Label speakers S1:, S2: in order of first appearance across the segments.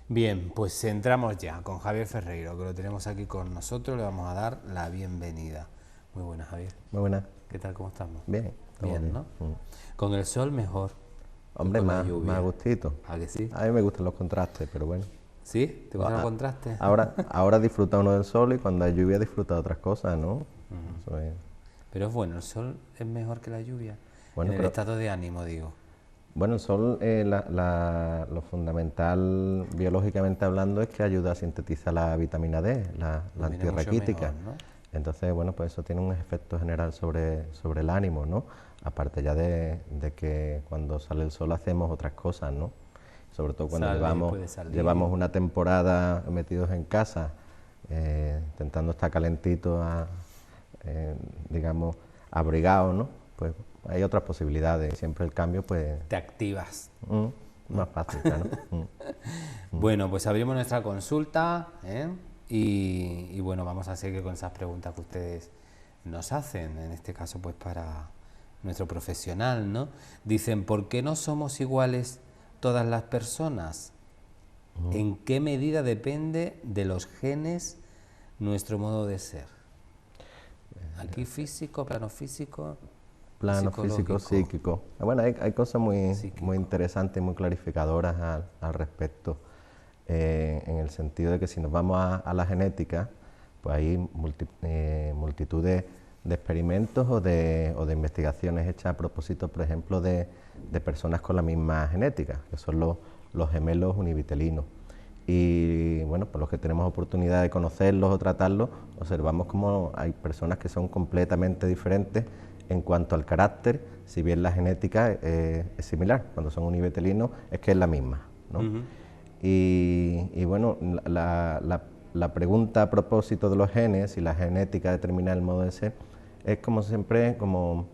S1: Bien, pues entramos ya con Javier Ferreiro, que lo tenemos aquí con nosotros, le vamos a dar la bienvenida. Muy buenas, Javier.
S2: Muy buena.
S1: ¿Qué tal? ¿Cómo estamos?
S2: Bien, estamos
S1: Bien,
S2: bien.
S1: ¿no? Con el sol mejor que
S2: Hombre,
S1: con la
S2: más a
S1: lluvia.
S2: gustito.
S1: ¿A que sí?
S2: A mí me gustan los contrastes, pero bueno.
S1: ¿Sí? ¿Te gustan los
S2: A-
S1: contrastes?
S2: ahora disfruta uno del sol y cuando hay lluvia disfruta de otras cosas, ¿no? Eso es-
S1: Pero es bueno, el sol es mejor que la lluvia. En
S2: Bueno,
S1: el estado de ánimo, digo.
S2: el sol, lo fundamental biológicamente hablando es que ayuda a sintetizar la vitamina D, la
S1: Nos viene mucho
S2: antirraquítica.
S1: mejor, ¿no?
S2: Entonces, bueno, pues eso tiene un efecto general sobre el ánimo, ¿no? Aparte ya de que cuando sale el sol hacemos otras cosas, ¿no? Sobre todo cuando
S1: Sale, puede salir.
S2: llevamos una temporada metidos en casa, intentando estar calentito, digamos, abrigado, ¿no? Pues hay otras posibilidades. Siempre el cambio, pues,
S1: Te activas.
S2: más fácil, claro.
S1: Bueno, pues abrimos nuestra consulta, ¿eh? Y bueno, vamos a seguir con esas preguntas que ustedes nos hacen, en este caso pues para nuestro profesional, ¿no? Dicen, ¿por qué no somos iguales todas las personas? ¿En qué medida depende de los genes nuestro modo de ser? Aquí físico, plano físico y
S2: Plano físico,
S1: psicológico.
S2: psíquico. Bueno, hay cosas muy
S1: Psíquico.
S2: interesantes y muy clarificadoras al respecto, en el sentido de que si nos vamos a la genética, pues hay multitud de experimentos o de investigaciones hechas a propósito, por ejemplo, de personas con la misma genética, que son los gemelos univitelinos. Y bueno, por los que tenemos oportunidad de conocerlos o tratarlos, observamos como hay personas que son completamente diferentes en cuanto al carácter, si bien la genética es similar. Cuando son univitelinos es que es la misma, ¿no? Y bueno, la pregunta a propósito de los genes, si la genética determina el modo de ser, es como siempre como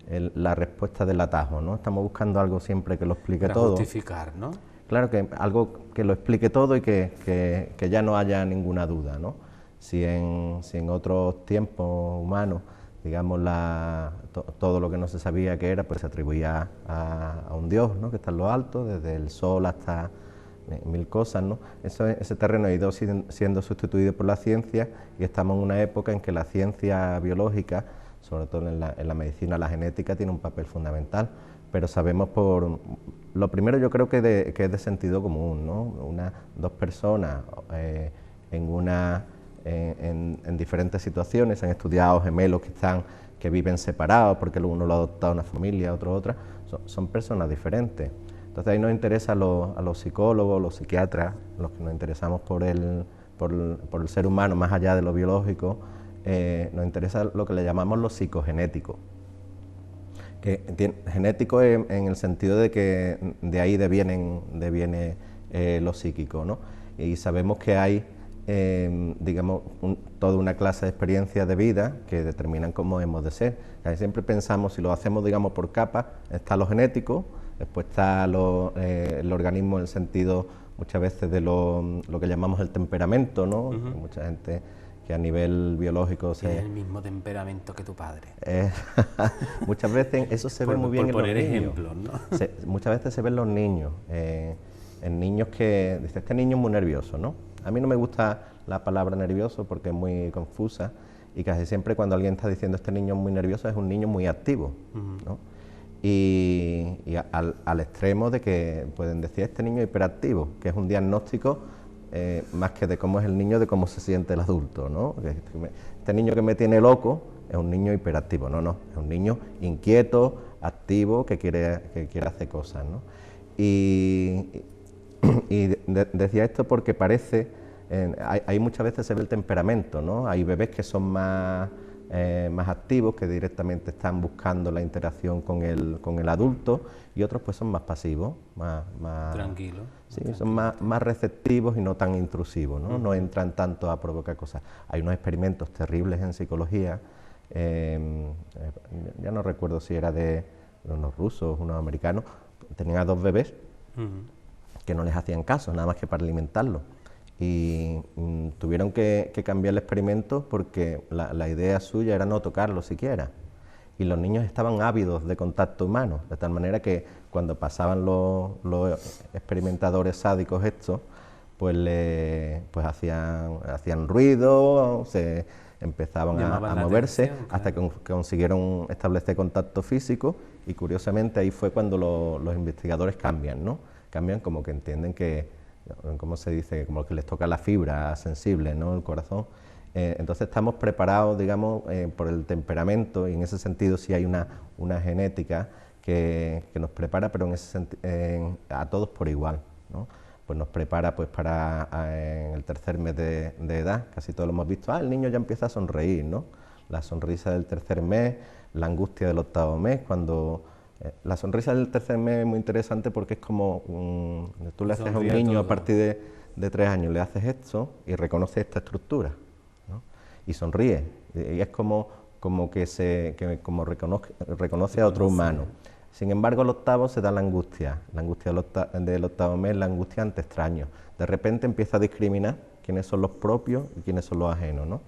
S2: la respuesta del atajo, ¿no? Estamos buscando algo siempre que lo explique
S1: Para
S2: todo.
S1: justificar, ¿no?
S2: Claro, que algo que lo explique todo y que ya no haya ninguna duda, ¿no? Si en otros tiempos humanos, digamos, todo lo que no se sabía que era, pues se atribuía a un Dios, ¿no? Que está en lo alto, desde el sol hasta mil cosas, ¿no? Ese terreno ha ido siendo sustituido por la ciencia y estamos en una época en que la ciencia biológica, sobre todo en la medicina, la genética, tiene un papel fundamental, pero sabemos lo primero yo creo que es de sentido común, ¿no? Dos personas en diferentes situaciones, han estudiado gemelos que viven separados porque uno lo ha adoptado una familia, otro otra, son personas diferentes. Entonces ahí nos interesa a los psicólogos, los psiquiatras, los que nos interesamos por el ser humano más allá de lo biológico, nos interesa lo que le llamamos lo psicogenético. Genético en el sentido de que de ahí deviene lo psíquico, ¿no? Y sabemos que hay, digamos, toda una clase de experiencias de vida que determinan cómo hemos de ser. Siempre pensamos, si lo hacemos, digamos, por capas, está lo genético, después está el organismo en el sentido muchas veces de lo que llamamos el temperamento, ¿no? Mucha gente que a nivel biológico
S1: Tiene el mismo temperamento que tu padre.
S2: muchas veces eso se ve muy bien en los
S1: poner
S2: niños.
S1: ejemplos, ¿no?
S2: Muchas veces se ve en los niños, en niños que dice, este niño es muy nervioso, ¿no? A mí no me gusta la palabra nervioso porque es muy confusa y casi siempre cuando alguien está diciendo este niño es muy nervioso es un niño muy activo, ¿no? Y al extremo de que pueden decir este niño es hiperactivo, que es un diagnóstico más que de cómo es el niño, de cómo se siente el adulto, ¿no? Este niño que me tiene loco es un niño hiperactivo, no, es un niño inquieto, activo, que quiere hacer cosas, ¿no? Y decía esto porque parece, hay muchas veces se ve el temperamento, ¿no? Hay bebés que son más activos, que directamente están buscando la interacción con el adulto, y otros pues son más pasivos, más
S1: Tranquilo.
S2: sí, son más receptivos y no tan intrusivos, ¿no? No entran tanto a provocar cosas. Hay unos experimentos terribles en psicología, ya no recuerdo si era de unos rusos, unos americanos, tenían a dos bebés que no les hacían caso, nada más que para alimentarlos. Y tuvieron que cambiar el experimento porque la idea suya era no tocarlo siquiera. Y los niños estaban ávidos de contacto humano, de tal manera que cuando pasaban los experimentadores sádicos estos, pues hacían ruido, se empezaban a moverse,
S1: atención, claro,
S2: hasta que consiguieron establecer contacto físico, y curiosamente ahí fue cuando los investigadores cambian, ¿no? Cambian como que entienden que, ¿cómo se dice?, como que les toca la fibra sensible, ¿no?, el corazón. Entonces estamos preparados, digamos, por el temperamento, y en ese sentido sí hay una genética que nos prepara, pero a todos por igual, ¿no? Pues nos prepara pues para en el tercer mes de edad, casi todos lo hemos visto, el niño ya empieza a sonreír, ¿no? La sonrisa del tercer mes, la angustia del octavo mes, cuando... la sonrisa del tercer mes es muy interesante porque es como tú le haces a un niño a partir de 3 años, le haces esto y reconoce esta estructura, ¿no? Y sonríe, y es como como reconoce a otro humano. Sin embargo, al octavo se da la angustia del octavo mes, la angustia ante extraños. De repente empieza a discriminar quiénes son los propios y quiénes son los ajenos, ¿no?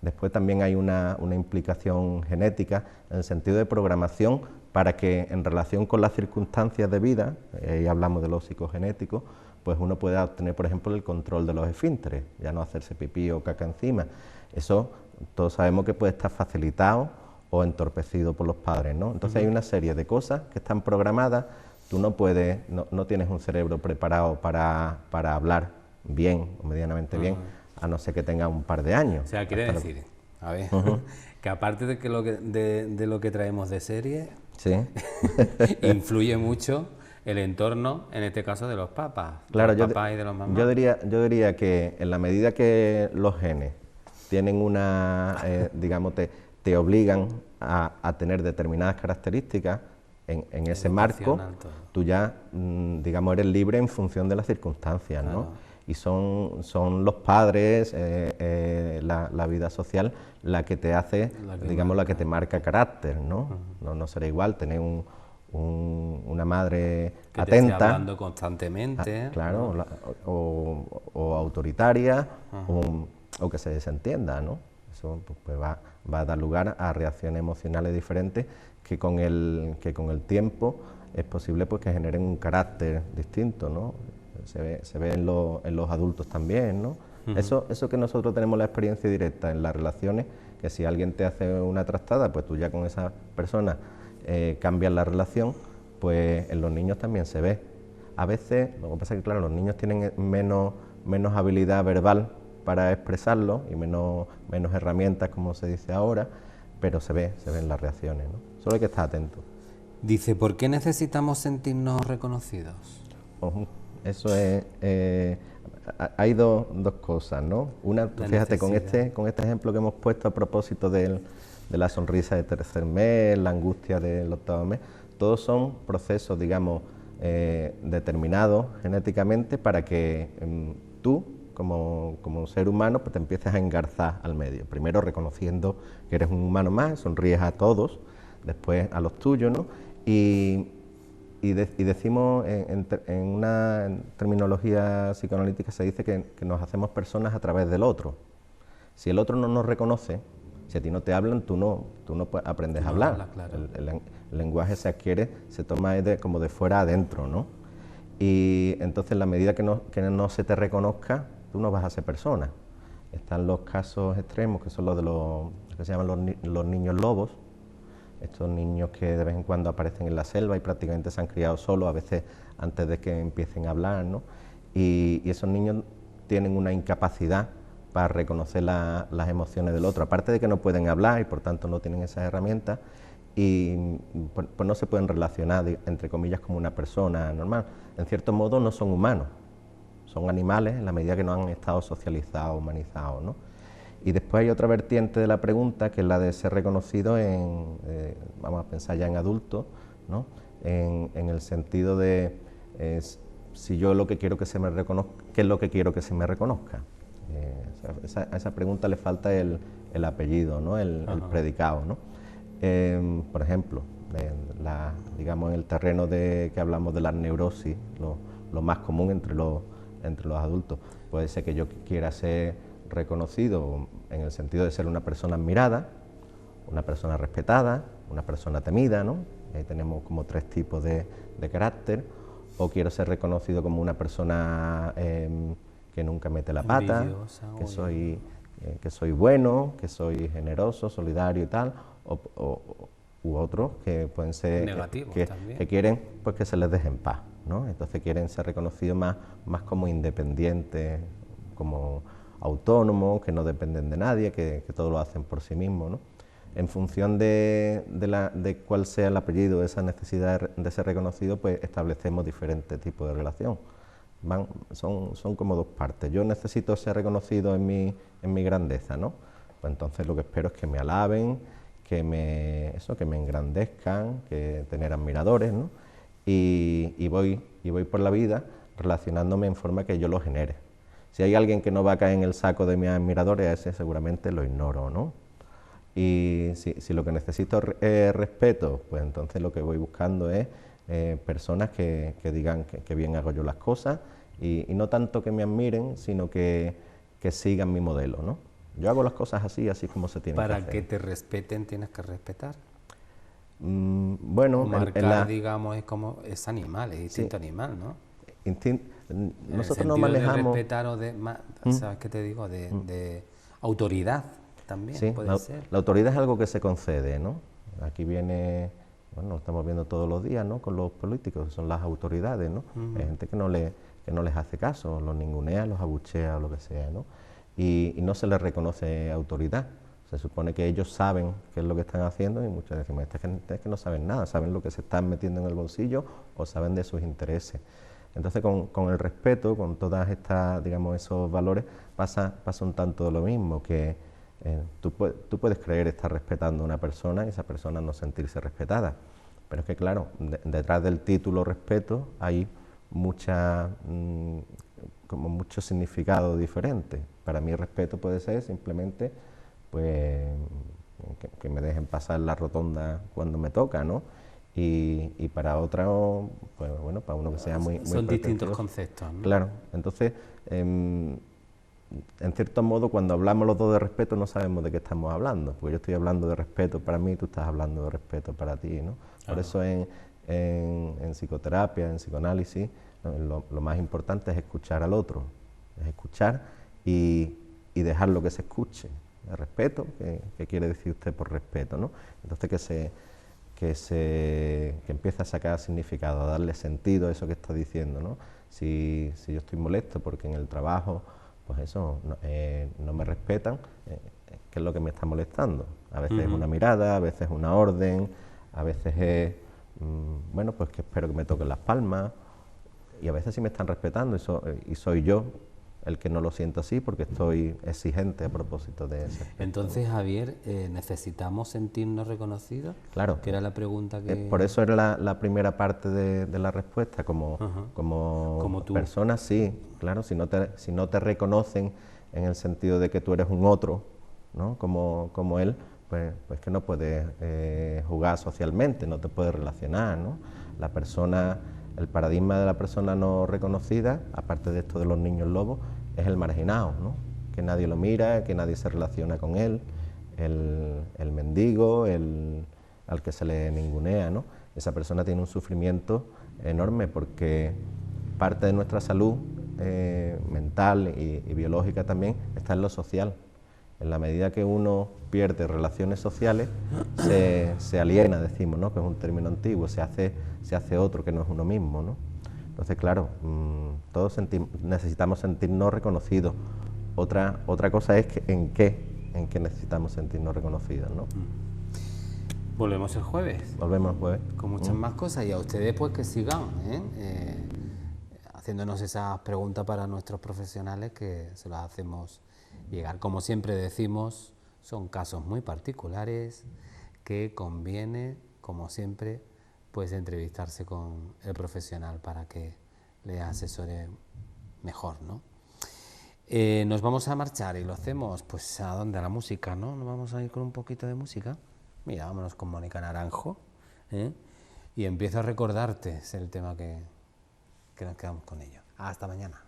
S2: Después también hay una implicación genética en el sentido de programación para que en relación con las circunstancias de vida, y hablamos de lo psicogenético, pues uno pueda obtener, por ejemplo, el control de los esfínteres, ya no hacerse pipí o caca encima. Eso todos sabemos que puede estar facilitado o entorpecido por los padres, ¿no? Entonces hay una serie de cosas que están programadas, tú no tienes un cerebro preparado para hablar bien o medianamente bien, a no ser que tengas un par de años.
S1: O sea, quiere decir, a ver, que aparte de lo que traemos de serie,
S2: sí.
S1: influye mucho el entorno, en este caso de los papás,
S2: claro,
S1: de los papás y de los mamás.
S2: Yo diría que en la medida que los genes tienen digamos, te obligan a tener determinadas características en ese marco, tú ya, digamos, eres libre en función de las circunstancias, claro, ¿no? Y son los padres, la vida social, la que te hace, digamos, la que te marca carácter, ¿no? No será igual tener una madre
S1: que
S2: atenta,
S1: te esté hablando constantemente,
S2: claro, ¿no? o autoritaria, o que se desentienda, ¿no? Eso pues va a dar lugar a reacciones emocionales diferentes que con el tiempo es posible pues que generen un carácter distinto, ¿no? Se ve en los adultos también, ¿no? Eso que nosotros tenemos la experiencia directa en las relaciones, que si alguien te hace una trastada, pues tú ya con esa persona cambias la relación, pues en los niños también se ve. A veces, lo que pasa es que claro, los niños tienen menos habilidad verbal para expresarlo y menos herramientas, como se dice ahora, pero se ven las reacciones, ¿no? Solo hay que estar atento.
S1: Dice, ¿por qué necesitamos sentirnos reconocidos?
S2: Eso es... hay dos cosas, ¿no? Una, tú fíjate, con este ejemplo que hemos puesto a propósito de la sonrisa del tercer mes, la angustia del octavo mes, todos son procesos, digamos, determinados genéticamente para que tú, como ser humano, pues te empieces a engarzar al medio. Primero reconociendo que eres un humano más, sonríes a todos, después a los tuyos, ¿no? Y decimos, en una terminología psicoanalítica se dice que nos hacemos personas a través del otro. Si el otro no nos reconoce, si a ti no te hablan, tú no aprendes a hablar.
S1: Hablas, claro.
S2: El lenguaje se adquiere, se toma como de fuera adentro, ¿no? Y entonces, en la medida que no se te reconozca, tú no vas a ser persona. Están los casos extremos, que son los de los que se llaman los niños lobos, estos niños que de vez en cuando aparecen en la selva y prácticamente se han criado solos, a veces antes de que empiecen a hablar, ¿no? Y esos niños tienen una incapacidad para reconocer las emociones del otro, aparte de que no pueden hablar y por tanto no tienen esas herramientas, y pues no se pueden relacionar, entre comillas, como una persona normal. En cierto modo no son humanos, son animales en la medida que no han estado socializados, humanizados, ¿no? Y después hay otra vertiente de la pregunta, que es la de ser reconocido vamos a pensar ya en adultos, ¿no? En el sentido de si yo lo que quiero que se me reconozca, ¿qué es lo que quiero que se me reconozca? A esa pregunta le falta el apellido, ¿no? El predicado, ¿no? Por ejemplo, digamos, en el terreno que hablamos de las neurosis, lo más común entre los adultos, puede ser que yo quiera ser reconocido en el sentido de ser una persona admirada, una persona respetada, una persona temida, ¿no? Ahí tenemos como 3 tipos de carácter. O quiero ser reconocido como una persona que nunca mete la pata,
S1: envidiosa,
S2: que soy bueno, que soy generoso, solidario y tal, u otros que pueden ser
S1: negativos también.
S2: que quieren pues que se les deje en paz, ¿no? Entonces quieren ser reconocidos más como independientes, como autónomos, que no dependen de nadie, que todo lo hacen por sí mismos, ¿no? En función de cuál sea el apellido, esa necesidad de ser reconocido, pues establecemos diferentes tipos de relación. Son como dos partes. Yo necesito ser reconocido en mi grandeza, ¿no? Pues entonces lo que espero es que me alaben, que me engrandezcan, que tener admiradores, ¿no? Y voy por la vida relacionándome en forma que yo lo genere. Si hay alguien que no va a caer en el saco de mis admiradores, a ese seguramente lo ignoro, ¿no? Y si lo que necesito es respeto, pues entonces lo que voy buscando es personas que digan que bien hago yo las cosas y no tanto que me admiren, sino que sigan mi modelo, ¿no? Yo hago las cosas así como se tienen que hacer.
S1: Para que te respeten tienes que respetar.
S2: Bueno,
S1: marcar, digamos, es animal, es instinto animal, ¿no?
S2: Nosotros no
S1: de
S2: manejamos...
S1: respetar o de, ¿sabes qué te digo? De autoridad también,
S2: sí,
S1: puede ser.
S2: La autoridad es algo que se concede, ¿no? Aquí viene, bueno, lo estamos viendo todos los días, ¿no? Con los políticos, son las autoridades, ¿no? Hay gente que no les hace caso, los ningunea, los abuchea o lo que sea, ¿no? Y no se les reconoce autoridad. Se supone que ellos saben qué es lo que están haciendo y muchas veces decimos, esta gente es que no saben nada, saben lo que se están metiendo en el bolsillo o saben de sus intereses. Entonces con el respeto, con todas estas, digamos, esos valores, pasa un tanto lo mismo, que tú puedes creer estar respetando a una persona y esa persona no sentirse respetada. Pero es que claro, detrás del título respeto hay como mucho significado diferente. Para mí respeto puede ser simplemente pues que me dejen pasar la rotonda cuando me toca, ¿no? Y para otra, pues bueno, para uno que sea muy
S1: son distintos conceptos, ¿no?
S2: Claro, entonces, en cierto modo, cuando hablamos los dos de respeto no sabemos de qué estamos hablando, porque yo estoy hablando de respeto para mí y tú estás hablando de respeto para ti, ¿no? Por eso en psicoterapia, en psicoanálisis, lo más importante es escuchar al otro, es escuchar y dejarlo que se escuche. El respeto, ¿qué quiere decir usted por respeto, ¿no? Entonces que empiece a sacar significado, a darle sentido a eso que está diciendo, ¿no? Si yo estoy molesto porque en el trabajo, pues eso, no me respetan, ¿qué es lo que me está molestando? A veces es una mirada, a veces es una orden, a veces es, bueno, pues que espero que me toquen las palmas, y a veces sí me están respetando y soy yo el que no lo siento así porque estoy exigente a propósito de eso.
S1: Entonces, Javier, ¿necesitamos sentirnos reconocidos?
S2: Claro.
S1: Que era la pregunta que...
S2: Por eso era la primera parte de la respuesta, como
S1: tú.
S2: persona, sí, claro, si no te reconocen en el sentido de que tú eres un otro, ¿no? Como él, pues que no puedes jugar socialmente, no te puedes relacionar, ¿no? El paradigma de la persona no reconocida, aparte de esto de los niños lobos, es el marginado, ¿no? Que nadie lo mira, que nadie se relaciona con él, el mendigo, al que se le ningunea, ¿no? Esa persona tiene un sufrimiento enorme porque parte de nuestra salud mental y biológica también está en lo social. En la medida que uno pierde relaciones sociales, se aliena, decimos, ¿no? Que es un término antiguo, se hace otro que no es uno mismo, ¿no? Entonces, claro, todos necesitamos sentirnos reconocidos. Otra cosa es en qué necesitamos sentirnos reconocidos, ¿no?
S1: Volvemos el jueves.
S2: Volvemos el jueves.
S1: Con muchas más cosas, y a ustedes pues que sigan haciéndonos esas preguntas para nuestros profesionales, que se las hacemos llegar. Como siempre decimos, son casos muy particulares que conviene, como siempre, pues entrevistarse con el profesional para que le asesore mejor, ¿no? Nos vamos a marchar y lo hacemos, pues, ¿a dónde? A la música, ¿no? Nos vamos a ir con un poquito de música. Mira, vámonos con Mónica Naranjo, ¿eh? Y empiezo a recordarte, es el tema que nos quedamos con ello. Hasta mañana.